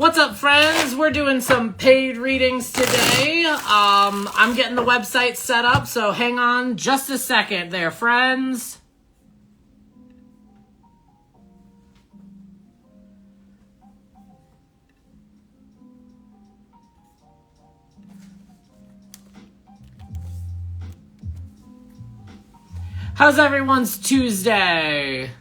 What's up, friends? We're doing some paid readings today. I'm getting the website set up, so hang on just a second there, friends. How's everyone's Tuesday?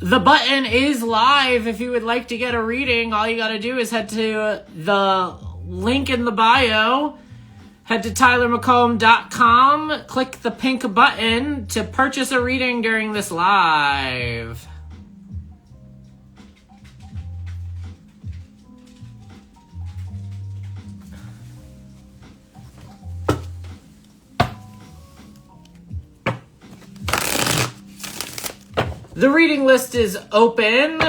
The button is live. If you would like to get a reading, all you got to do is head to the link in the bio, head to tylermccomb.com, click the pink button to purchase a reading during this live. The reading list is open.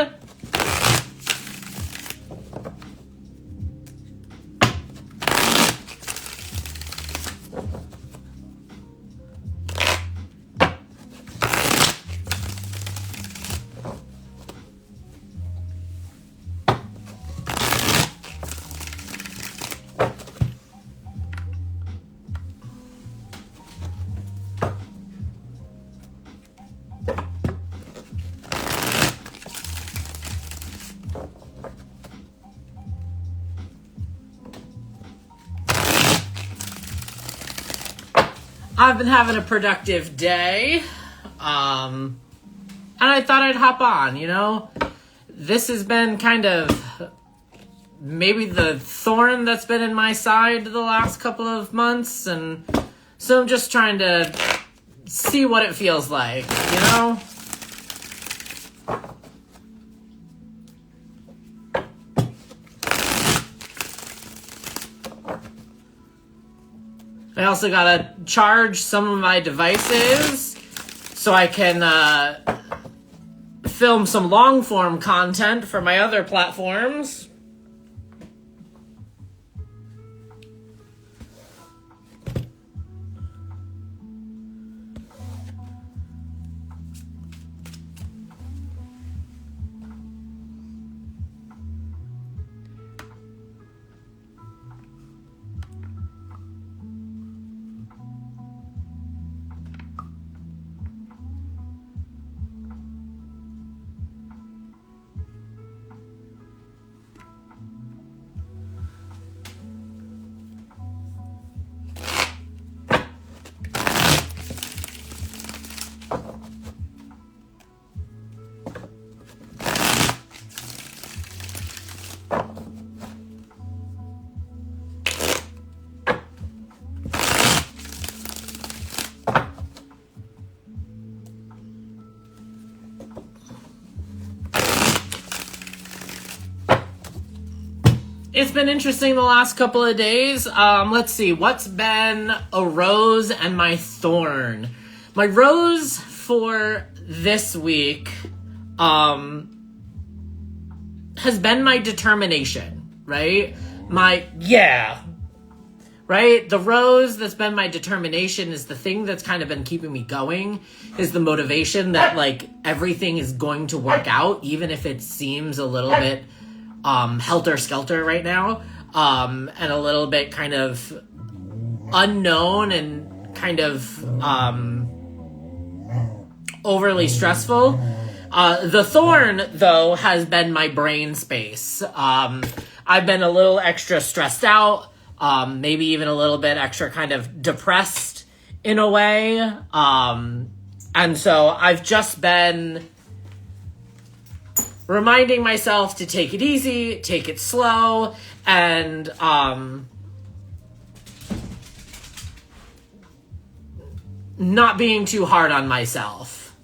I've been having a productive day, and I thought I'd hop on, you know? This has been kind of maybe the thorn that's been in my side the last couple of months, and so I'm just trying to see what it feels like, you know? I also gotta charge some of my devices so I can film some long-form content for my other platforms. It's been interesting the last couple of days. Let's see, what's been a rose and my thorn? My rose for this week has been my determination, right? Right? The rose that's been my determination is the thing that's kind of been keeping me going, is the motivation that, like, everything is going to work out, even if it seems a little bit helter-skelter right now, and a little bit kind of unknown and kind of overly stressful. The thorn, though, has been my brain space. I've been a little extra stressed out, maybe even a little bit extra kind of depressed in a way. And so I've just been reminding myself to take it easy, take it slow, and not being too hard on myself.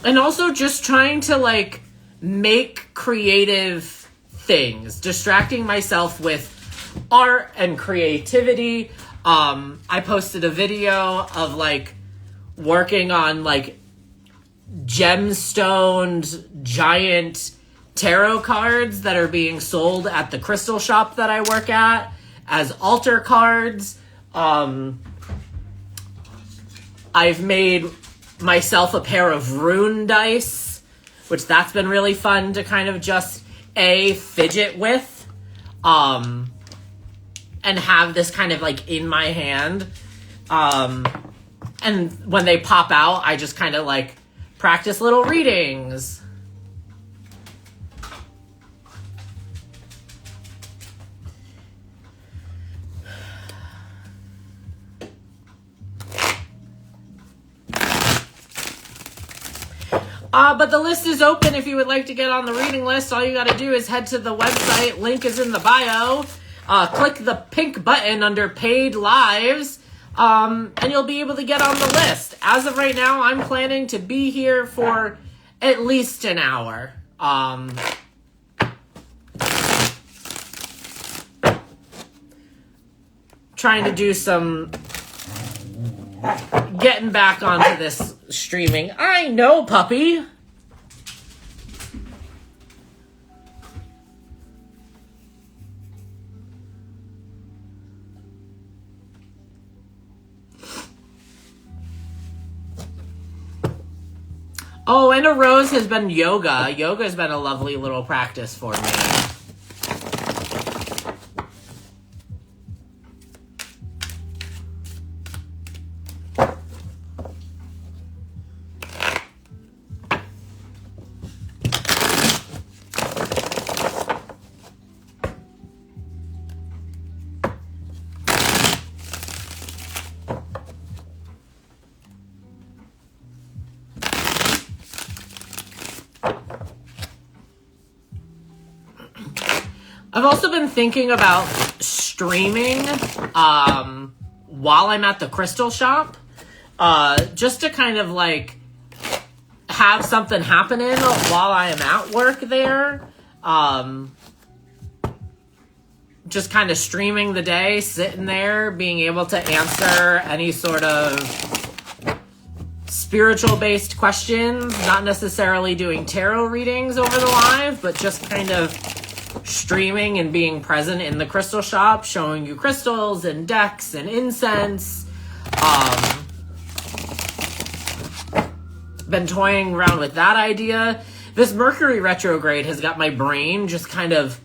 And also just trying to, like, make creative things, distracting myself with art and creativity. I posted a video of, like, working on, like, gemstoned giant tarot cards that are being sold at the crystal shop that I work at as altar cards. I've made myself a pair of rune dice, which that's been really fun to kind of just fidget with, and have this kind of like in my hand. And when they pop out, I just kind of like practice little readings. But the list is open if you would like to get on the reading list. All you got to do is head to the website. Link is in the bio. Click the pink button under Paid Lives, and you'll be able to get on the list. As of right now, I'm planning to be here for at least an hour. Trying to do some getting back onto this streaming. I know, puppy. Oh, and a rose has been yoga. Yoga has been a lovely little practice for me. I've also been thinking about streaming while I'm at the crystal shop, just to kind of like have something happening while I am at work there. Just kind of streaming the day, sitting there, being able to answer any sort of spiritual-based questions, not necessarily doing tarot readings over the live, but just kind of streaming and being present in the crystal shop, showing you crystals and decks and incense. Been toying around with that idea. This Mercury retrograde has got my brain just kind of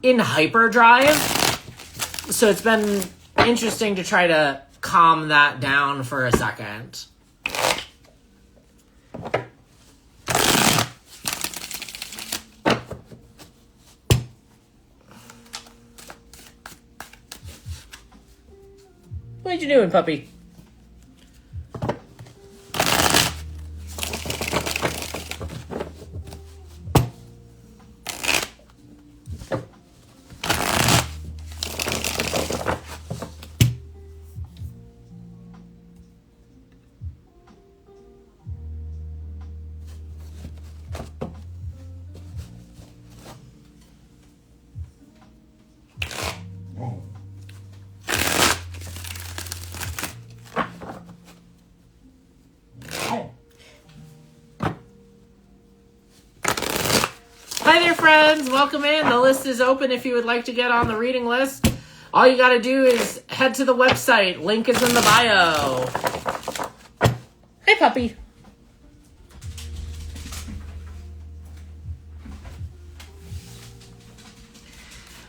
in hyperdrive, so it's been interesting to try to calm that down for a second. What you doing, puppy? Hi there, friends. Welcome in. The list is open if you would like to get on the reading list. All you got to do is head to the website. Link is in the bio. Hey, puppy.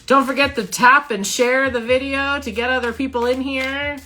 Don't forget to tap and share the video to get other people in here.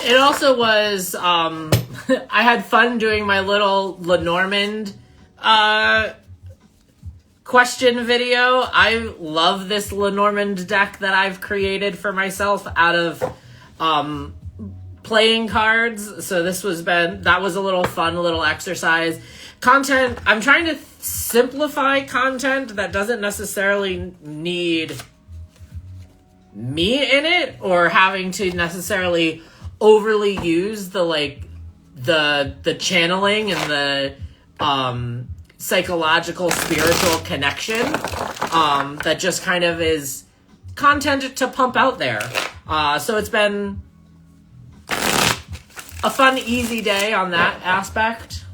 it also was, I had fun doing my little Lenormand question video. I love this Lenormand deck that I've created for myself out of playing cards. So that was a little fun, a little exercise. Content, I'm trying to simplify content that doesn't necessarily need me in it or having to necessarily overly use the channeling and the psychological spiritual connection that just kind of is content to pump out there. So it's been a fun, easy day on that aspect.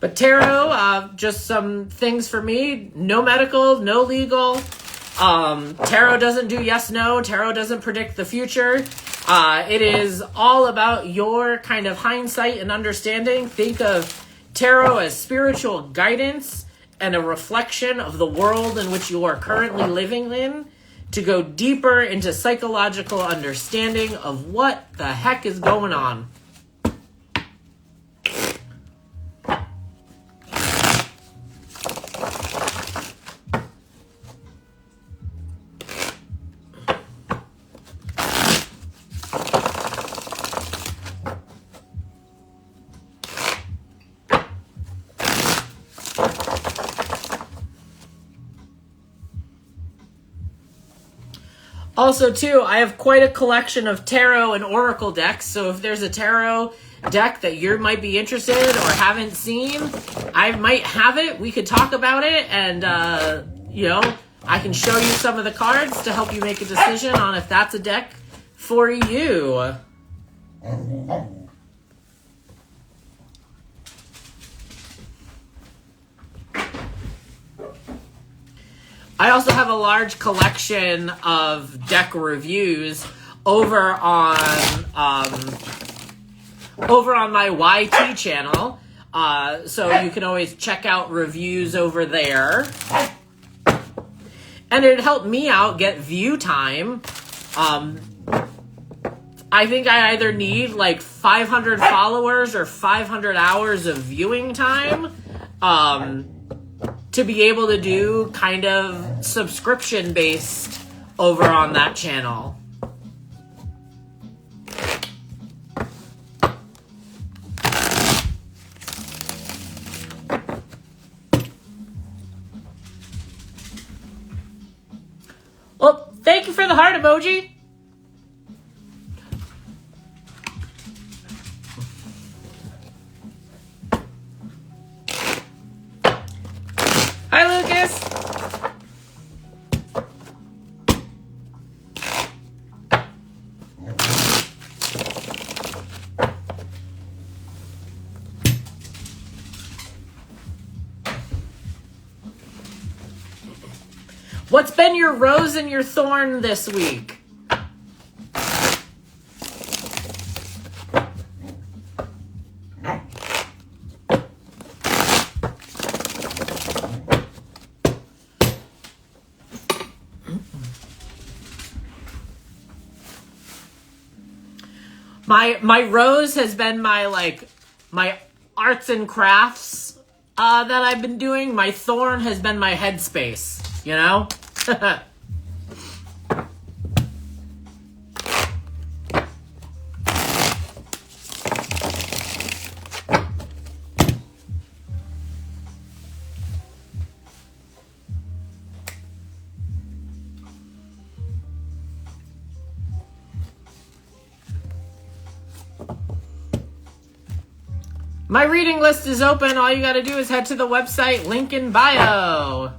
But tarot, just some things for me. No medical, no legal. Tarot doesn't do yes, no. Tarot doesn't predict the future. It is all about your kind of hindsight and understanding. Think of tarot as spiritual guidance and a reflection of the world in which you are currently living in to go deeper into psychological understanding of what the heck is going on. Also, too, I have quite a collection of tarot and oracle decks, so if there's a tarot deck that you might be interested or haven't seen, I might have it. We could talk about it, and, I can show you some of the cards to help you make a decision on if that's a deck for you. I also have a large collection of deck reviews over on my YT channel, so you can always check out reviews over there. And it'd help me out get view time. I think I either need like 500 followers or 500 hours of viewing time. To be able to do kind of subscription-based over on that channel. Well, thank you for the heart emoji. Hi, Lucas. What's been your rose and your thorn this week? My rose has been my arts and crafts that I've been doing. My thorn has been my headspace, you know? My reading list is open. All you gotta do is head to the website, link in bio.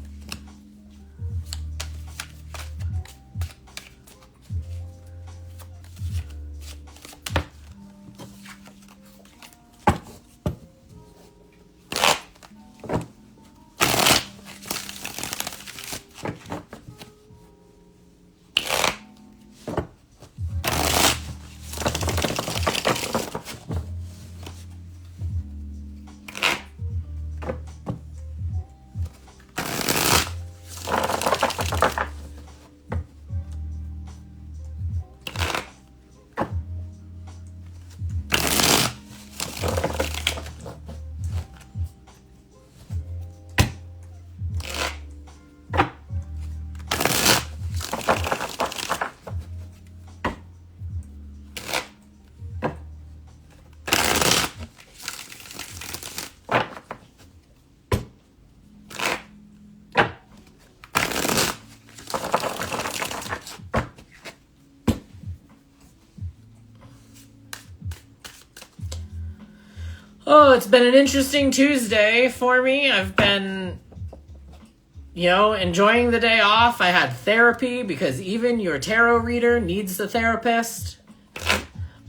Oh, it's been an interesting Tuesday for me. I've been, enjoying the day off. I had therapy because even your tarot reader needs the therapist.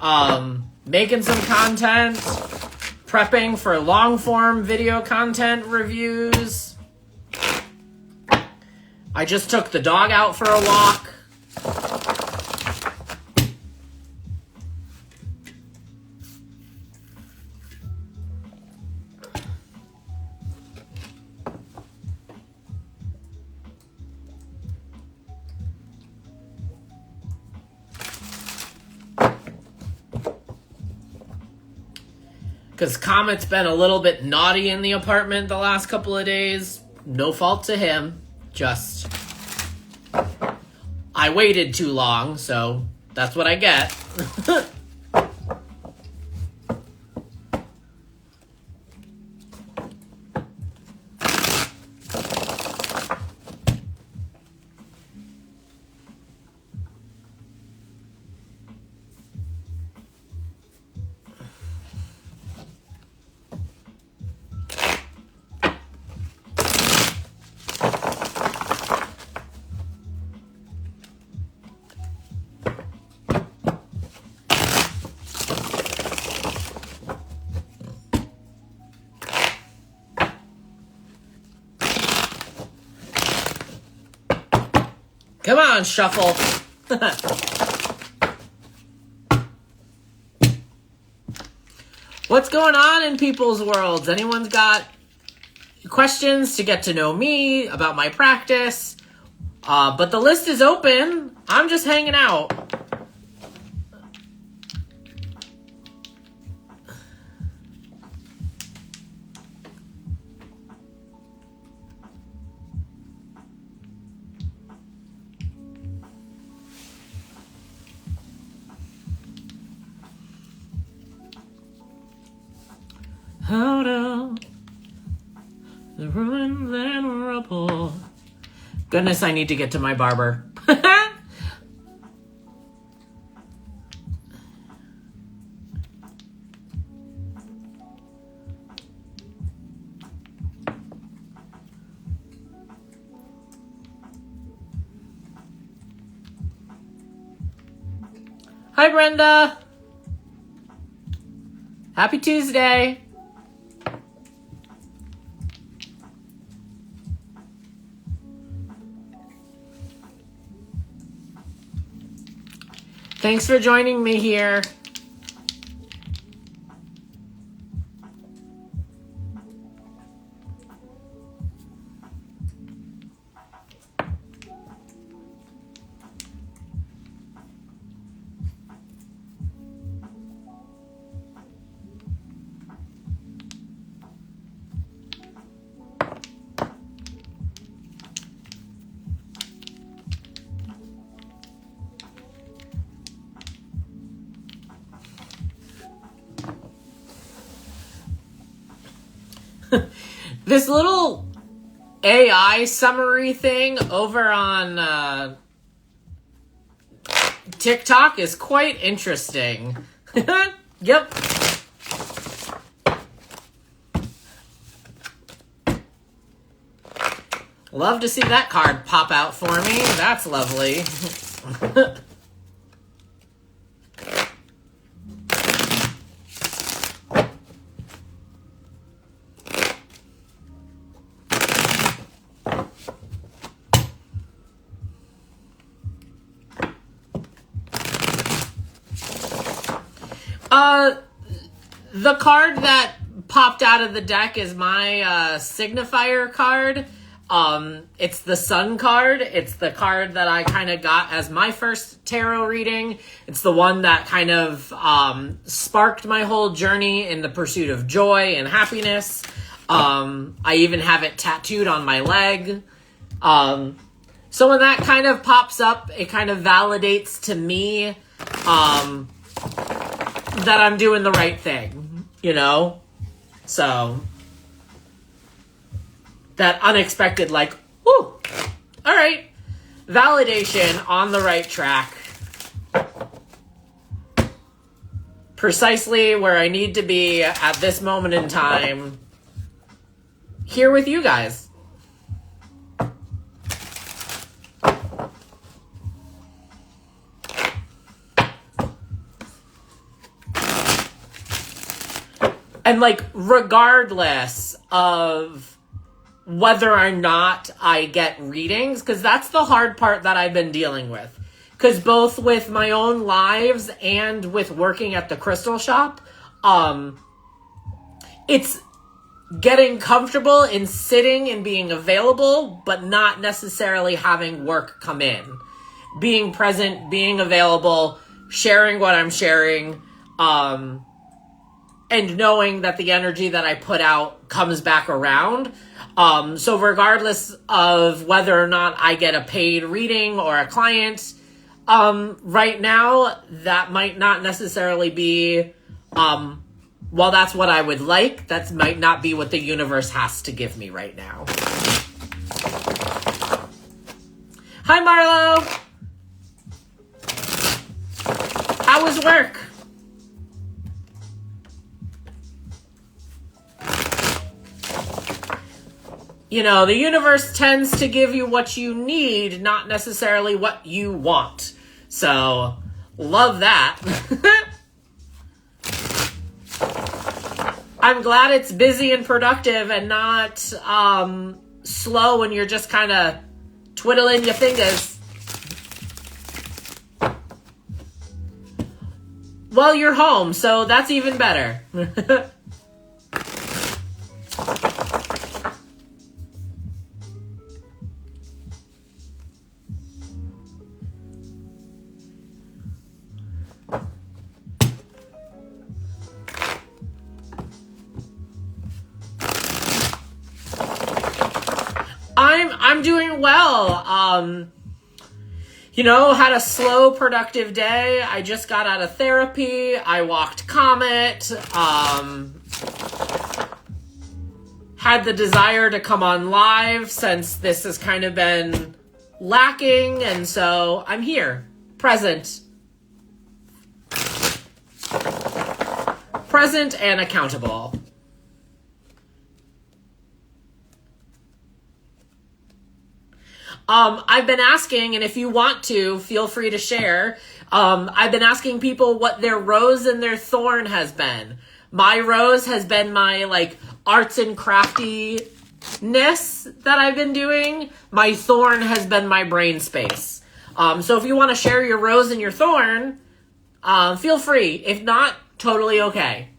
Making some content, prepping for long form video content reviews. I just took the dog out for a walk. Because Comet's been a little bit naughty in the apartment the last couple of days. No fault to him. Just, I waited too long, so that's what I get. Come on, shuffle. What's going on in people's worlds? Anyone's got questions to get to know me about my practice? But the list is open. I'm just hanging out. Out of the ruin and rubble. Goodness, I need to get to my barber. Hi, Brenda. Happy Tuesday. Thanks for joining me here. This little AI summary thing over on TikTok is quite interesting. Yep. Love to see that card pop out for me. That's lovely. The card that popped out of the deck is my signifier card. It's the Sun card. It's the card that I kind of got as my first tarot reading. It's the one that kind of sparked my whole journey in the pursuit of joy and happiness. I even have it tattooed on my leg. So when that kind of pops up, it kind of validates to me that I'm doing the right thing, you know? So, that unexpected, like, whoo, all right, validation on the right track. precisely where I need to be at this moment in time, here with you guys. And like, regardless of whether or not I get readings, because that's the hard part that I've been dealing with. Because both with my own lives and with working at the crystal shop, it's getting comfortable in sitting and being available, but not necessarily having work come in. Being present, being available, sharing what I'm sharing, and knowing that the energy that I put out comes back around. So regardless of whether or not I get a paid reading or a client, right now, that might not necessarily be, well, that's what I would like. That might not be what the universe has to give me right now. Hi, Marlo. How was work? You know, the universe tends to give you what you need, not necessarily what you want. So, love that. I'm glad it's busy and productive and not slow and you're just kind of twiddling your fingers. Well, you're home, so that's even better. I'm doing well. You know, had a slow, productive day. I just got out of therapy. I walked Comet. Had the desire to come on live since this has kind of been lacking. And so I'm here, present. Present and accountable. I've been asking, and if you want to, feel free to share. I've been asking people what their rose and their thorn has been. My rose has been my, like, arts and craftiness that I've been doing. My thorn has been my brain space. So if you want to share your rose and your thorn, feel free. If not, totally okay.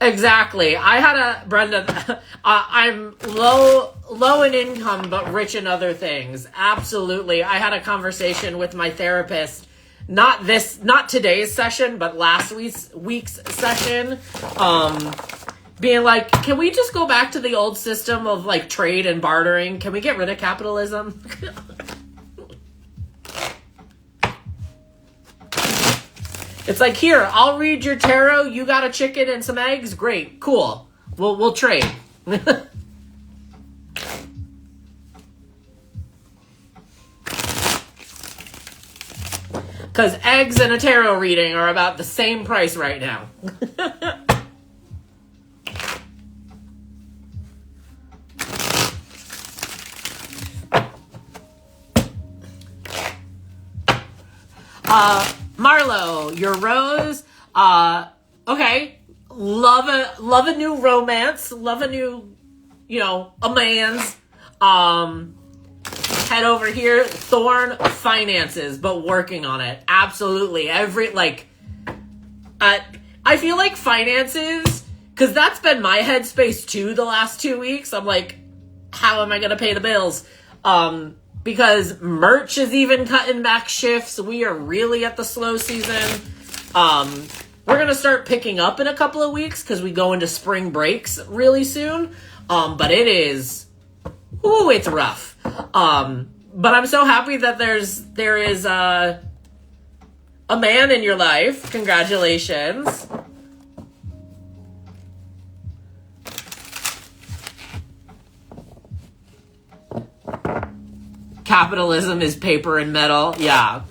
Exactly. I had a, Brenda, I'm low in income, but rich in other things. Absolutely. I had a conversation with my therapist, not today's session, but last week's session, being like, can we just go back to the old system of like trade and bartering? Can we get rid of capitalism? It's like, here, I'll read your tarot. You got a chicken and some eggs? Great. Cool. We'll trade. Because eggs and a tarot reading are about the same price right now. Marlo, your rose, okay, love a new romance, love a new, a man's, head over here, thorn, finances, but working on it, absolutely, I feel like finances, because that's been my headspace too the last 2 weeks, I'm like, how am I gonna pay the bills, because merch is even cutting back shifts. We are really at the slow season. We're going to start picking up in a couple of weeks because we go into spring breaks really soon. But it's rough. But I'm so happy that there is a man in your life. Congratulations. capitalism is paper and metal. Yeah.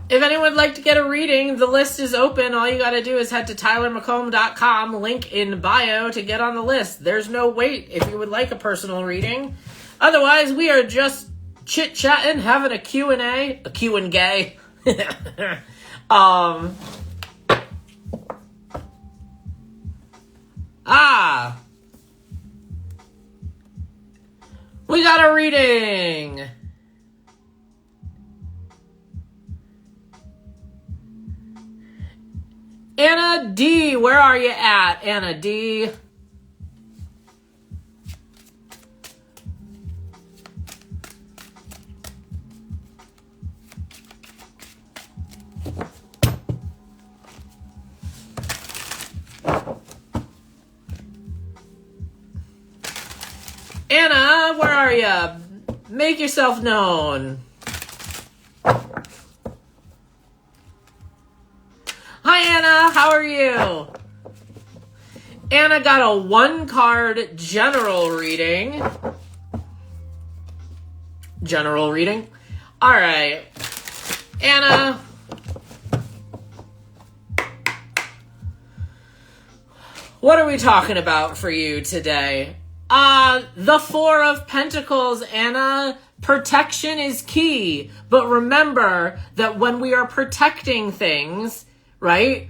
If anyone would like to get a reading, the list is open. All you got to do is head to tylermccomb.com, link in bio to get on the list. There's no wait if you would like a personal reading. Otherwise, we are just chit-chatting, having a Q&A, a Q&Gay. We got a reading. Anna D, where are you at, Anna D? Anna, where are you? Make yourself known. Hi, Anna. How are you? Anna got a 1-card general reading. General reading. All right. Anna. What are we talking about for you today? The 4 of Pentacles, Anna. Protection is key. But remember that when we are protecting things, right?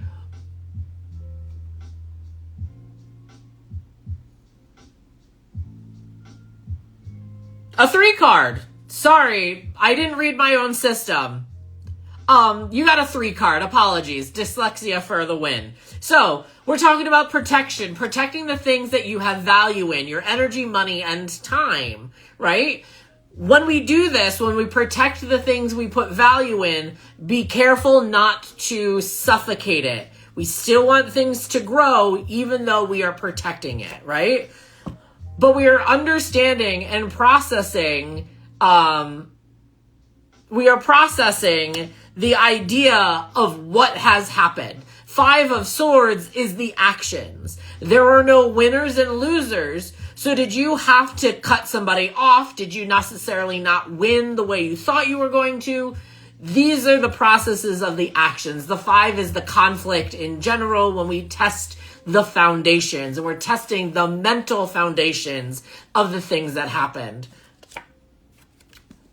A 3 card. Sorry, I didn't read my own system. You got a 3 card. Apologies. Dyslexia for the win. So, we're talking about protection. Protecting the things that you have value in. Your energy, money, and time. Right? When we do this, when we protect the things we put value in, be careful not to suffocate it. We still want things to grow even though we are protecting it, right? But we are understanding and processing, we are processing the idea of what has happened. 5 of Swords is the actions. There are no winners and losers. So did you have to cut somebody off? Did you necessarily not win the way you thought you were going to? These are the processes of the actions. The 5 is the conflict in general when we test the foundations, and we're testing the mental foundations of the things that happened.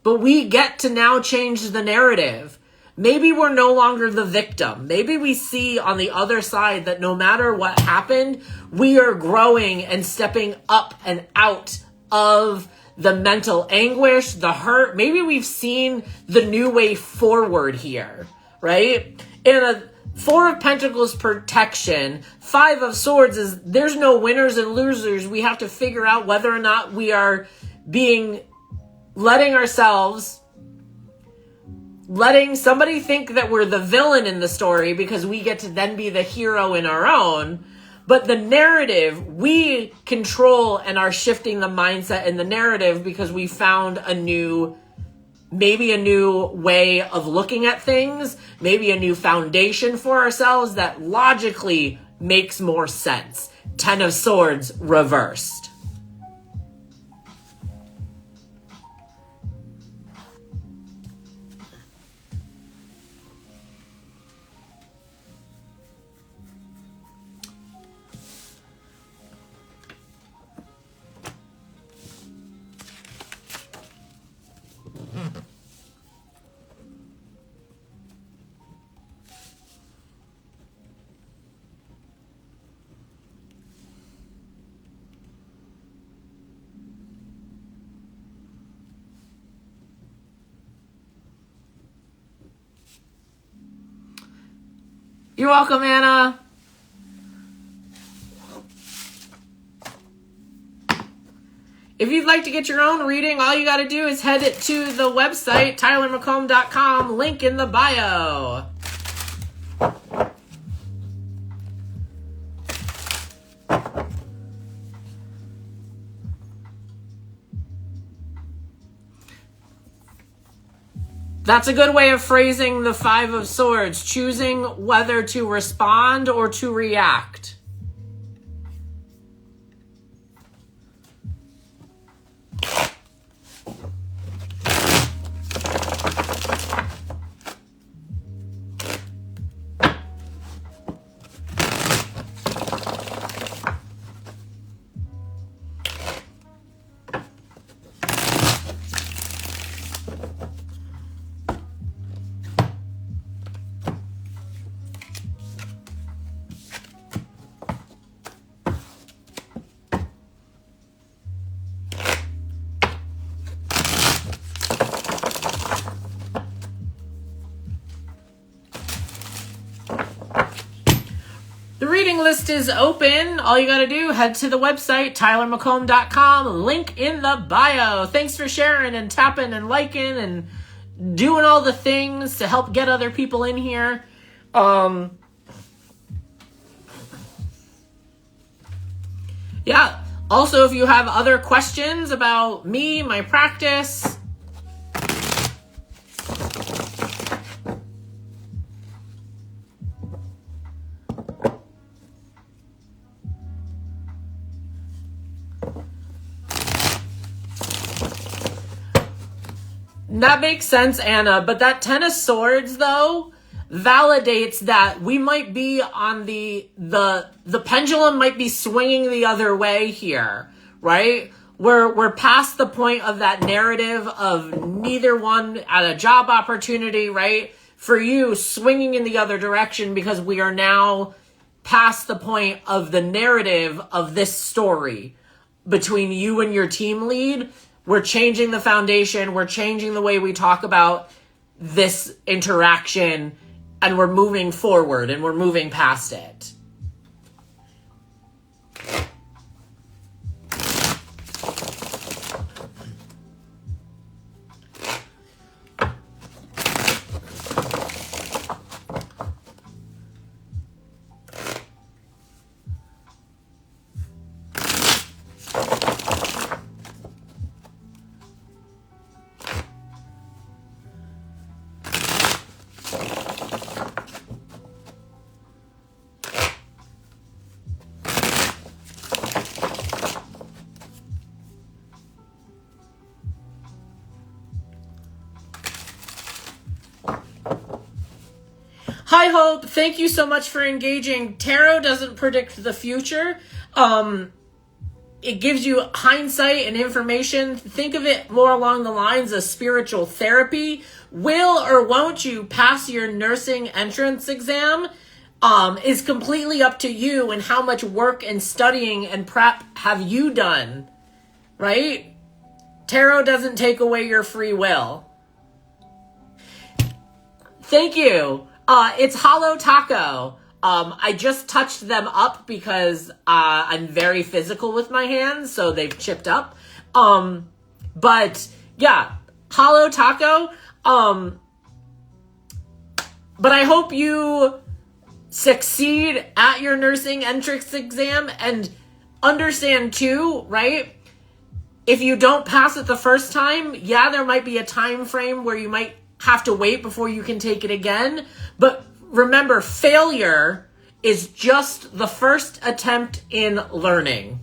But we get to now change the narrative. Maybe we're no longer the victim. Maybe we see on the other side that no matter what happened, we are growing and stepping up and out of the mental anguish, the hurt. Maybe we've seen the new way forward here, right? And a 4 of Pentacles protection, 5 of Swords is there's no winners and losers. We have to figure out whether or not we are letting somebody think that we're the villain in the story because we get to then be the hero in our own. But the narrative, we control and are shifting the mindset in the narrative because we found maybe a new way of looking at things, maybe a new foundation for ourselves that logically makes more sense. 10 of Swords reversed. You're welcome, Anna. If you'd like to get your own reading, all you got to do is head to the website, tylermccomb.com, link in the bio. That's a good way of phrasing the Five of Swords, choosing whether to respond or to react. The reading list is open. All you got to do, head to the website, tylermccomb.com, link in the bio. Thanks for sharing and tapping and liking and doing all the things to help get other people in here. Yeah. Also, if you have other questions about me, my practice, that makes sense, Anna. But that Ten of Swords, though, validates that we might be on the pendulum might be swinging the other way here, right? We're past the point of that narrative of neither one at a job opportunity, right? For you, swinging in the other direction because we are now past the point of the narrative of this story between you and your team lead. We're changing the foundation. We're changing the way we talk about this interaction, and we're moving forward and we're moving past it. Hi, Hope. Thank you so much for engaging. Tarot doesn't predict the future. It gives you hindsight and information. Think of it more along the lines of spiritual therapy. Will or won't you pass your nursing entrance exam is completely up to you, and how much work and studying and prep have you done, right? Tarot doesn't take away your free will. Thank you. It's Hollow Taco. I just touched them up because I'm very physical with my hands, so they've chipped up. But yeah, Hollow Taco. But I hope you succeed at your nursing entrance exam, and understand too, right? If you don't pass it the first time, yeah, there might be a time frame where you might have to wait before you can take it again. But remember, failure is just the first attempt in learning.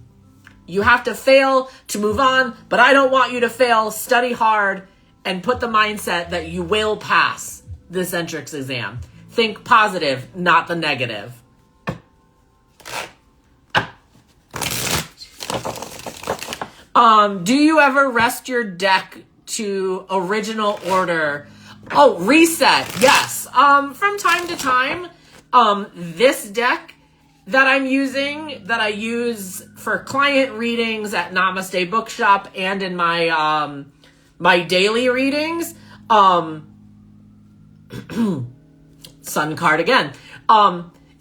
You have to fail to move on, but I don't want you to fail. Study hard and put the mindset that you will pass this entrance exam. Think positive, not the negative. Do you ever rest your deck to original order? Oh, reset. Yes. From time to time, this deck that I'm using, that I use for client readings at Namaste Bookshop and in my, my daily readings, Sun card again.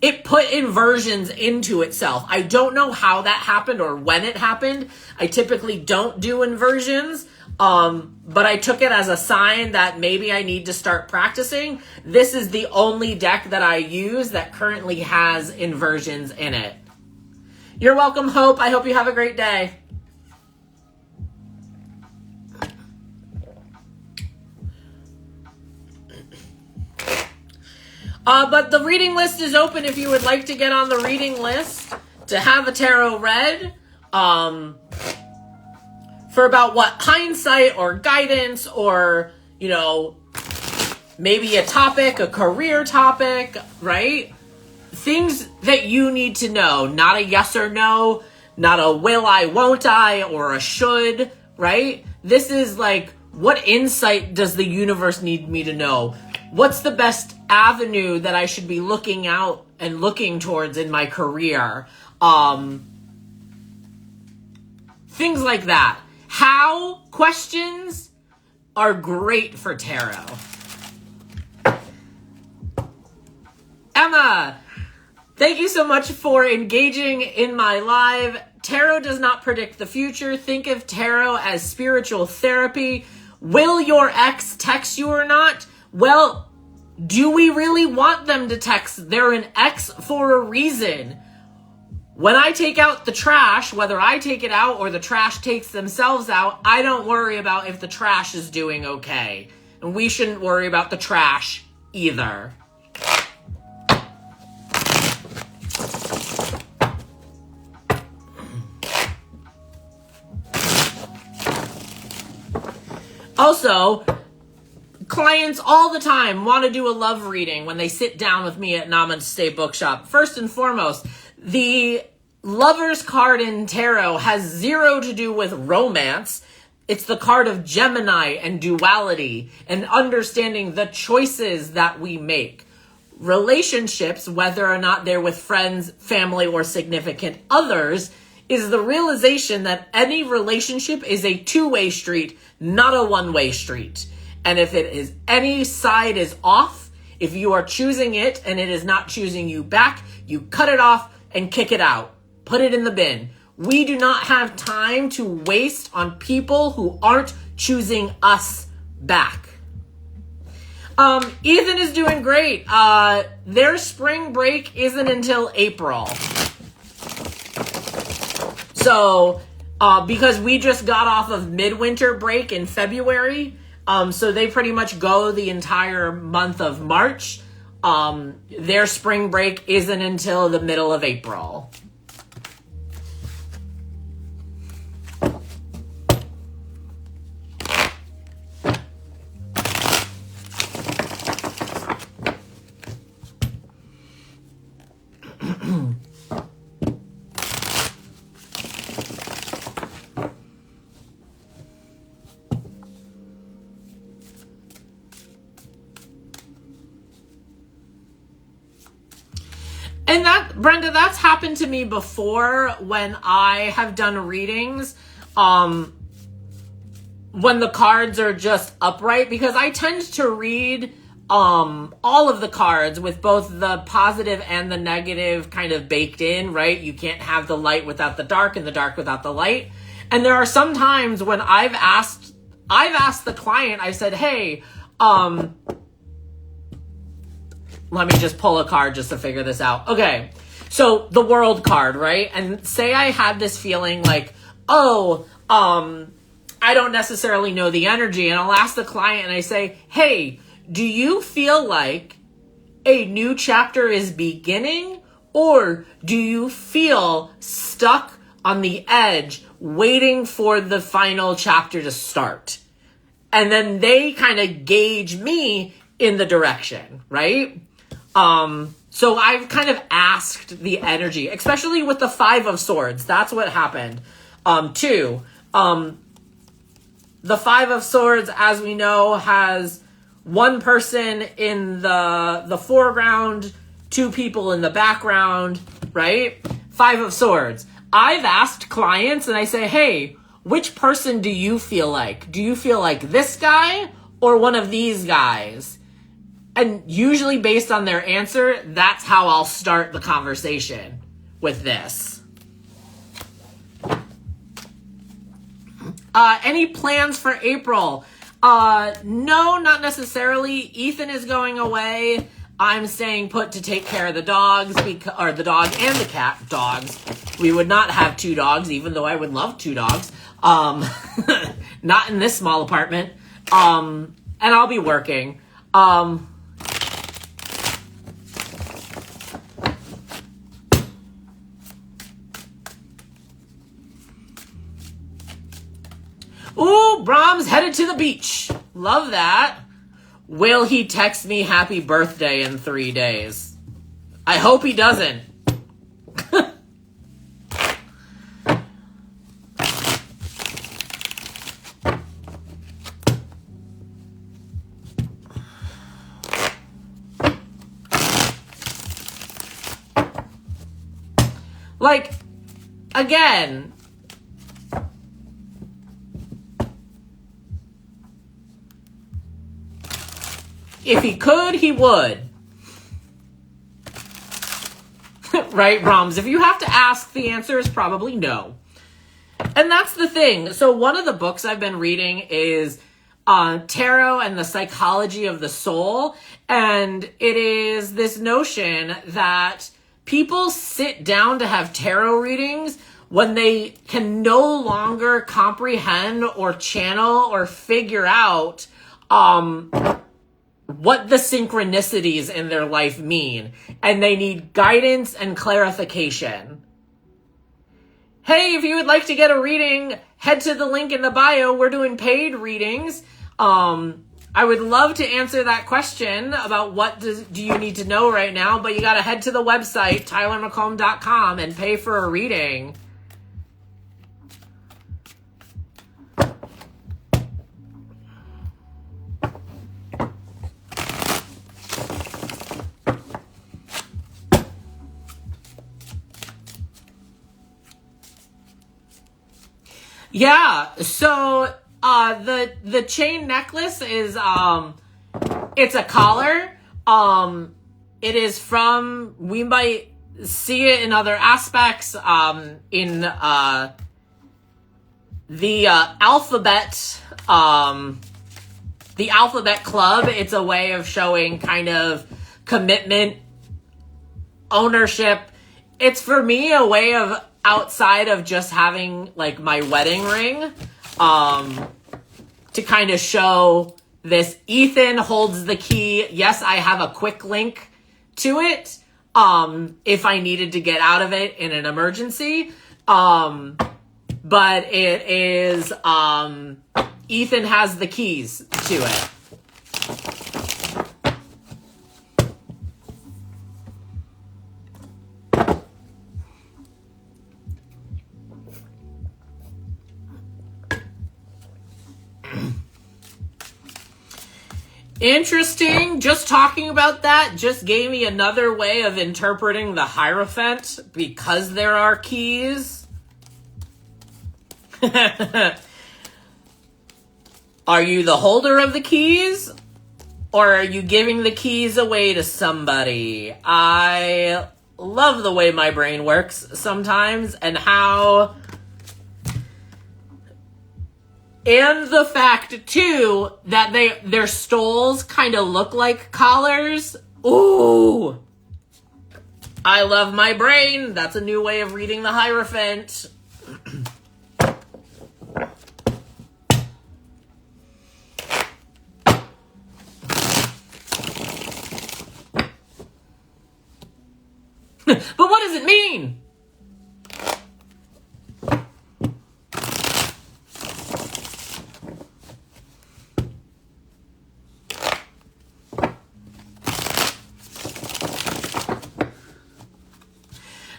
it put inversions into itself. I don't know how that happened or when it happened. I typically don't do inversions, but I took it as a sign that maybe I need to start practicing. This is the only deck that I use that currently has inversions in it. You're welcome, Hope. I hope you have a great day. But the reading list is open if you would like to get on the reading list to have a tarot read. For about hindsight or guidance or, maybe a topic, a career topic, right? Things that you need to know, not a yes or no, not a will I, won't I, or a should, right? This is like, what insight does the universe need me to know? What's the best avenue that I should be looking out and looking towards in my career? Things like that. How questions are great for tarot. Emma, thank you so much for engaging in my live. Tarot does not predict the future. Think of tarot as spiritual therapy. Will your ex text you or not? Well, do we really want them to text? They're an ex for a reason. When I take out the trash, whether I take it out or the trash takes themselves out, I don't worry about if the trash is doing okay. And we shouldn't worry about the trash either. Also, clients all the time want to do a love reading when they sit down with me at Namaste Bookshop. First and foremost, the Lover's card in tarot has zero to do with romance. It's the card of Gemini and duality and understanding the choices that we make. Relationships, whether or not they're with friends, family, or significant others, is the realization that any relationship is a two-way street, not a one-way street. And if it is any side is off, if you are choosing it and it is not choosing you back, you cut it off and kick it out. Put it in the bin. We do not have time to waste on people who aren't choosing us back. Ethan is doing great. Their spring break isn't until April. So, because we just got off of midwinter break in February, so they pretty much go the entire month of March. Their spring break isn't until the middle of April. And that, Brenda, that's happened to me before when I have done readings, when the cards are just upright, because I tend to read all of the cards with both the positive and the negative kind of baked in, right? You can't have the light without the dark and the dark without the light. And there are some times when I've asked the client, I said, hey, let me just pull a card just to figure this out. Okay, so the World card, right? And say I had this feeling like, I don't necessarily know the energy. And I'll ask the client and I say, hey, do you feel like a new chapter is beginning? Or do you feel stuck on the edge waiting for the final chapter to start? And then they kind of gauge me in the direction, right? So I've kind of asked the energy, especially with the Five of Swords. That's what happened. The Five of Swords, as we know, has one person in the foreground, two people in the background, right? Five of Swords. I've asked clients and I say, hey, which person do you feel like? Do you feel like this guy or one of these guys? And usually based on their answer, that's how I'll start the conversation with this. Any plans for April? No, not necessarily. Ethan is going away. I'm staying put to take care of the dogs, or the dog and the cat dogs. We would not have 2 dogs, even though I would love 2 dogs. Not in this small apartment. And I'll be working. Ooh, Brahms headed to the beach. Love that. Will he text me happy birthday in 3 days? I hope he doesn't. Like, again, if he could, he would. Right, Brahms? If you have to ask, the answer is probably no. And that's the thing. So one of the books I've been reading is Tarot and the Psychology of the Soul. And it is this notion that people sit down to have tarot readings when they can no longer comprehend or channel or figure out what the synchronicities in their life mean. And they need guidance and clarification. Hey, if you would like to get a reading, head to the link in the bio. We're doing paid readings. I would love to answer that question about what do you need to know right now, but you got to head to the website, tylermccomb.com, and pay for a reading. Yeah, so the chain necklace is it's a collar. It is from, we might see it in other aspects in the alphabet club. It's a way of showing kind of commitment, ownership. It's for me a way of, outside of just having like my wedding ring, to kind of show this. Ethan holds the key. Yes, I have a quick link to it if I needed to get out of it in an emergency. But it is Ethan has the keys to it. Interesting. Just talking about that just gave me another way of interpreting the Hierophant because there are keys. Are you the holder of the keys? Or are you giving the keys away to somebody? I love the way my brain works sometimes and how... And the fact, too, that their stoles kind of look like collars. Ooh! I love my brain. That's a new way of reading the Hierophant. But what does it mean?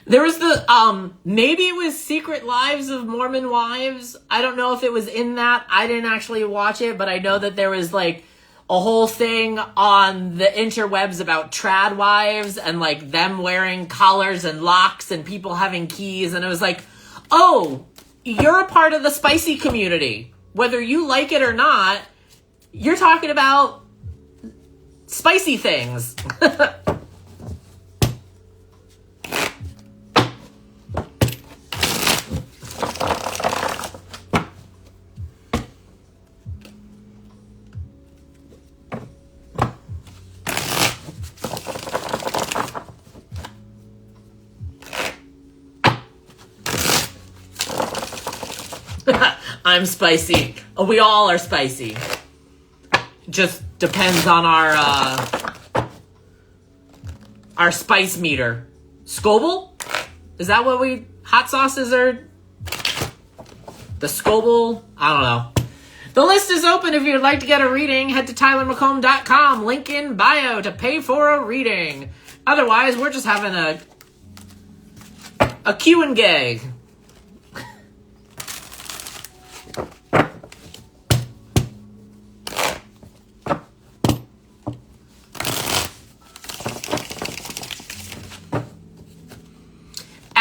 There was the, maybe it was Secret Lives of Mormon Wives. I don't know if it was in that. I didn't actually watch it, but I know that there was, like, a whole thing on the interwebs about trad wives and, like, them wearing collars and locks and people having keys. And it was like, oh, you're a part of the spicy community. Whether you like it or not, you're talking about spicy things. I'm spicy. We all are spicy. Just depends on our spice meter. Scoville? Is that what hot sauces are? The Scoville? I don't know. The list is open if you'd like to get a reading. Head to TylerMcComb.com. Link in bio to pay for a reading. Otherwise, we're just having a Q&A.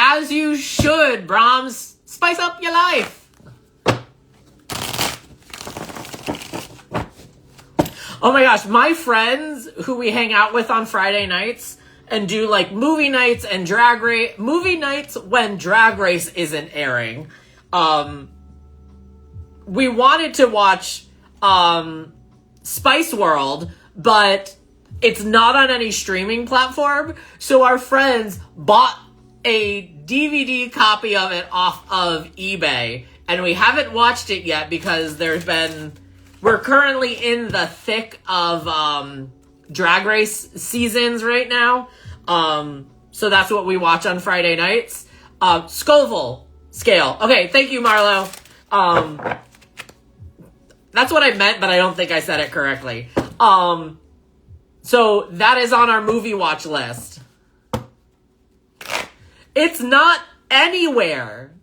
As you should, Brahms. Spice up your life. Oh my gosh, my friends who we hang out with on Friday nights and do like movie nights and drag race, movie nights when Drag Race isn't airing. We wanted to watch Spice World, but it's not on any streaming platform. So our friends bought a DVD copy of it off of eBay, and we haven't watched it yet because we're currently in the thick of Drag Race seasons right now. So that's what we watch on Friday nights. Scoville scale. Okay, thank you, Marlo. That's what I meant, but I don't think I said it correctly. So that is on our movie watch list. It's not anywhere.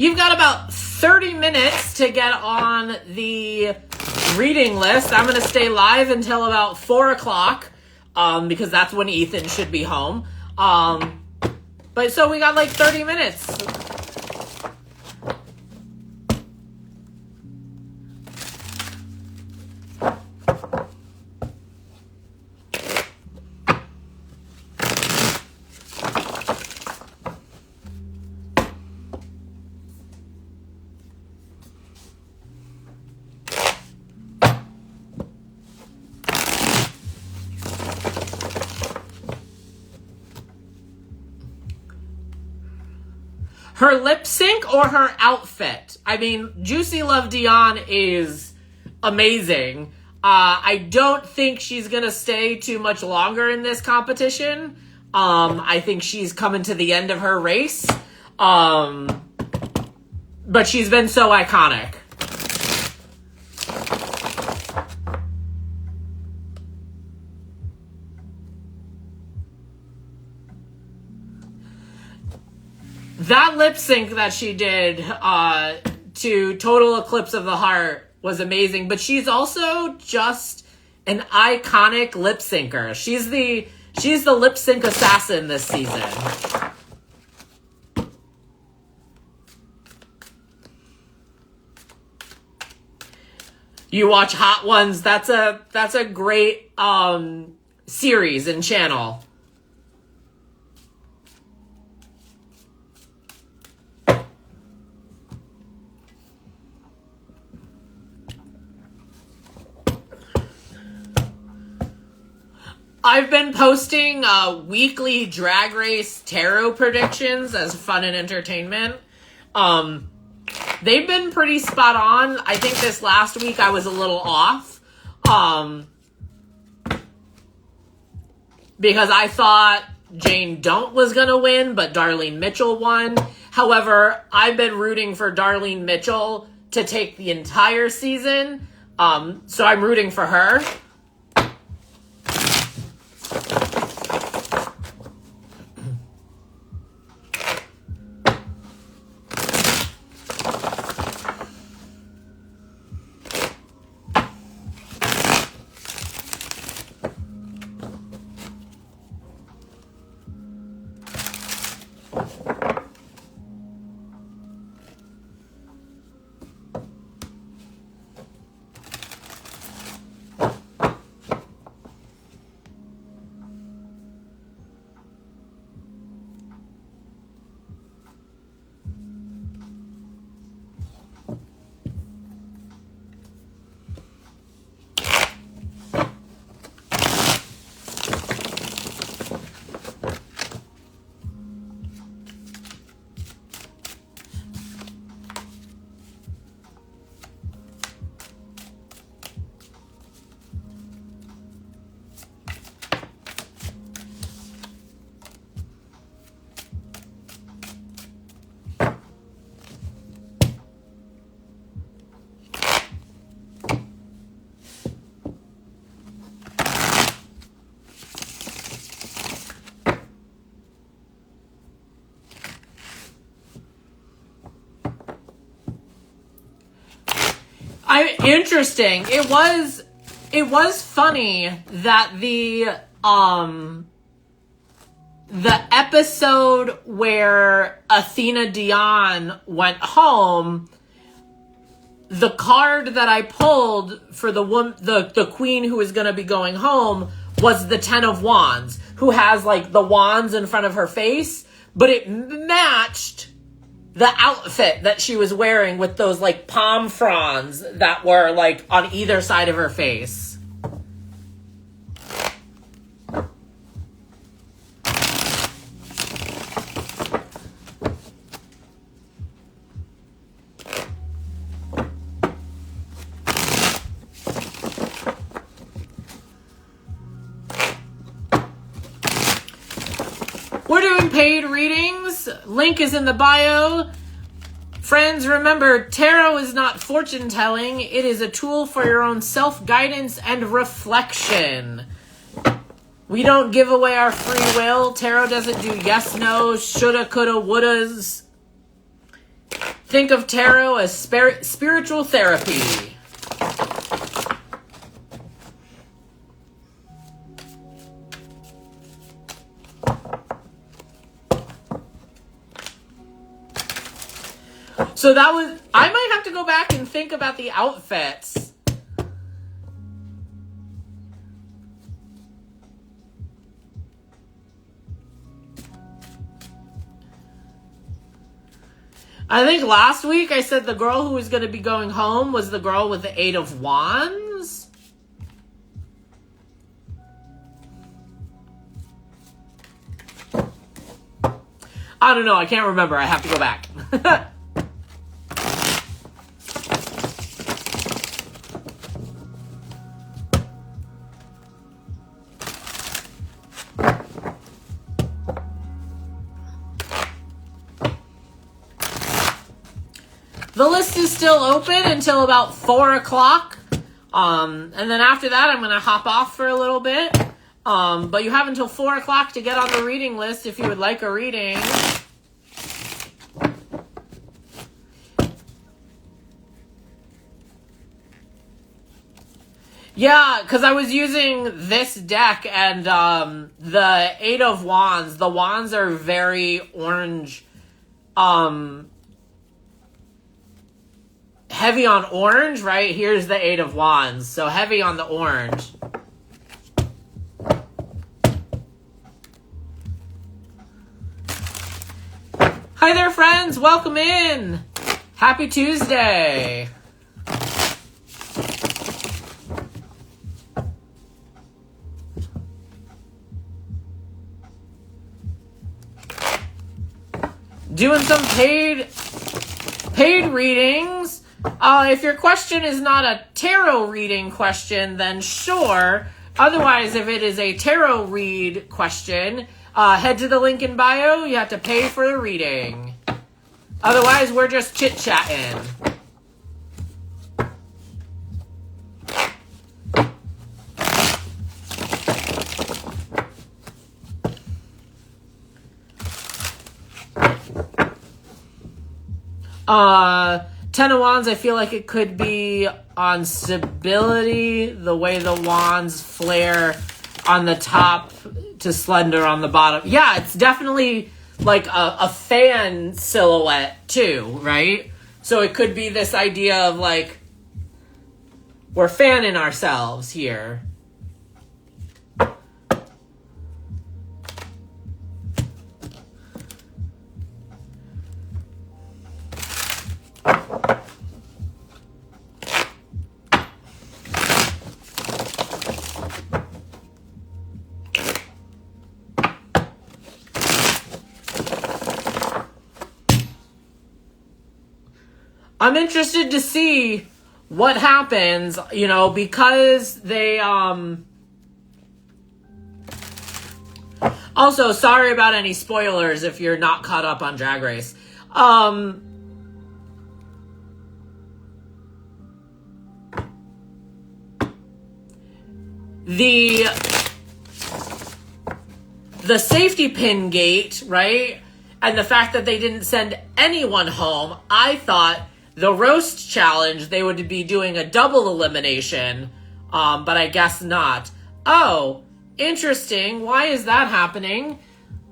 You've got about 30 minutes to get on the reading list. I'm going to stay live until about 4 o'clock because that's when Ethan should be home. But so we got like 30 minutes. Her lip sync or her outfit? I mean, Juicy Love Dion is amazing. I don't think she's going to stay too much longer in this competition. I think she's coming to the end of her race. But she's been so iconic. That lip sync that she did to Total Eclipse of the Heart was amazing, but she's also just an iconic lip syncer. She's the lip sync assassin this season. You watch Hot Ones, that's a great series and channel. I've been posting weekly Drag Race tarot predictions as fun and entertainment. They've been pretty spot on. I think this last week I was a little off. Because I thought Jane Don't was going to win, but Darlene Mitchell won. However, I've been rooting for Darlene Mitchell to take the entire season. So I'm rooting for her. Interesting. It was funny that the episode where Athena Dion went home, the card that I pulled for the queen who is going to be going home was the Ten of Wands, who has like the wands in front of her face, but it matched the outfit that she was wearing with those like palm fronds that were like on either side of her face. We're doing paid readings. Link is in the bio. Friends, remember, tarot is not fortune telling. It is a tool for your own self-guidance and reflection. We don't give away our free will. Tarot doesn't do yes, no, shoulda, coulda, wouldas. Think of tarot as spiritual therapy. So that was, I might have to go back and think about the outfits. I think last week I said the girl who was going to be going home was the girl with the Eight of Wands. I don't know. I can't remember. I have to go back. The list is still open until about 4 o'clock. And then after that, I'm going to hop off for a little bit. But you have until 4 o'clock to get on the reading list if you would like a reading. Yeah, because I was using this deck and the Eight of Wands. The wands are very orange. Heavy on orange, right? Here's the Eight of Wands. So heavy on the orange. Hi there, friends. Welcome in. Happy Tuesday. Doing some paid readings. If your question is not a tarot reading question, then sure. Otherwise, if it is a tarot read question, head to the link in bio. You have to pay for the reading. Otherwise, we're just chit-chatting. Ten of Wands, I feel like it could be on stability, the way the wands flare on the top to slender on the bottom. Yeah, it's definitely like a fan silhouette too, right? So it could be this idea of like, we're fanning ourselves here. I'm interested to see what happens, you know, because they, also, sorry about any spoilers if you're not caught up on Drag Race. The safety pin gate, right? And the fact that they didn't send anyone home, I thought the roast challenge, they would be doing a double elimination, but I guess not. Oh, interesting. Why is that happening?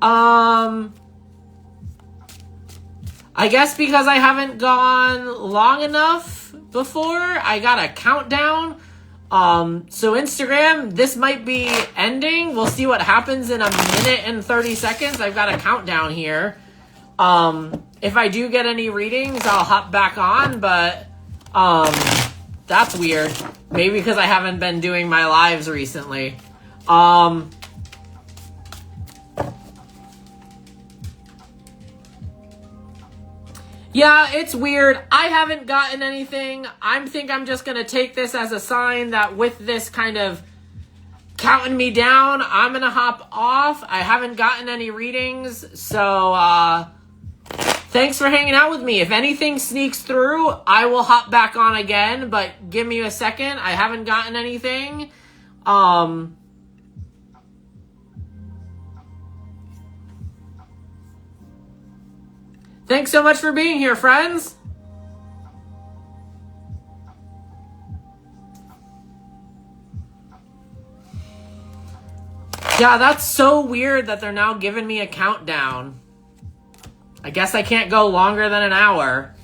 I guess because I haven't gone long enough before. I got a countdown. So Instagram, this might be ending. We'll see what happens in a minute and 30 seconds. I've got a countdown here. If I do get any readings, I'll hop back on, but, that's weird. Maybe because I haven't been doing my lives recently. Yeah, it's weird. I haven't gotten anything. I think I'm just going to take this as a sign that with this kind of counting me down, I'm going to hop off. I haven't gotten any readings, so, thanks for hanging out with me. If anything sneaks through, I will hop back on again, but give me a second. I haven't gotten anything. Thanks so much for being here, friends. Yeah, that's so weird that they're now giving me a countdown. I guess I can't go longer than an hour.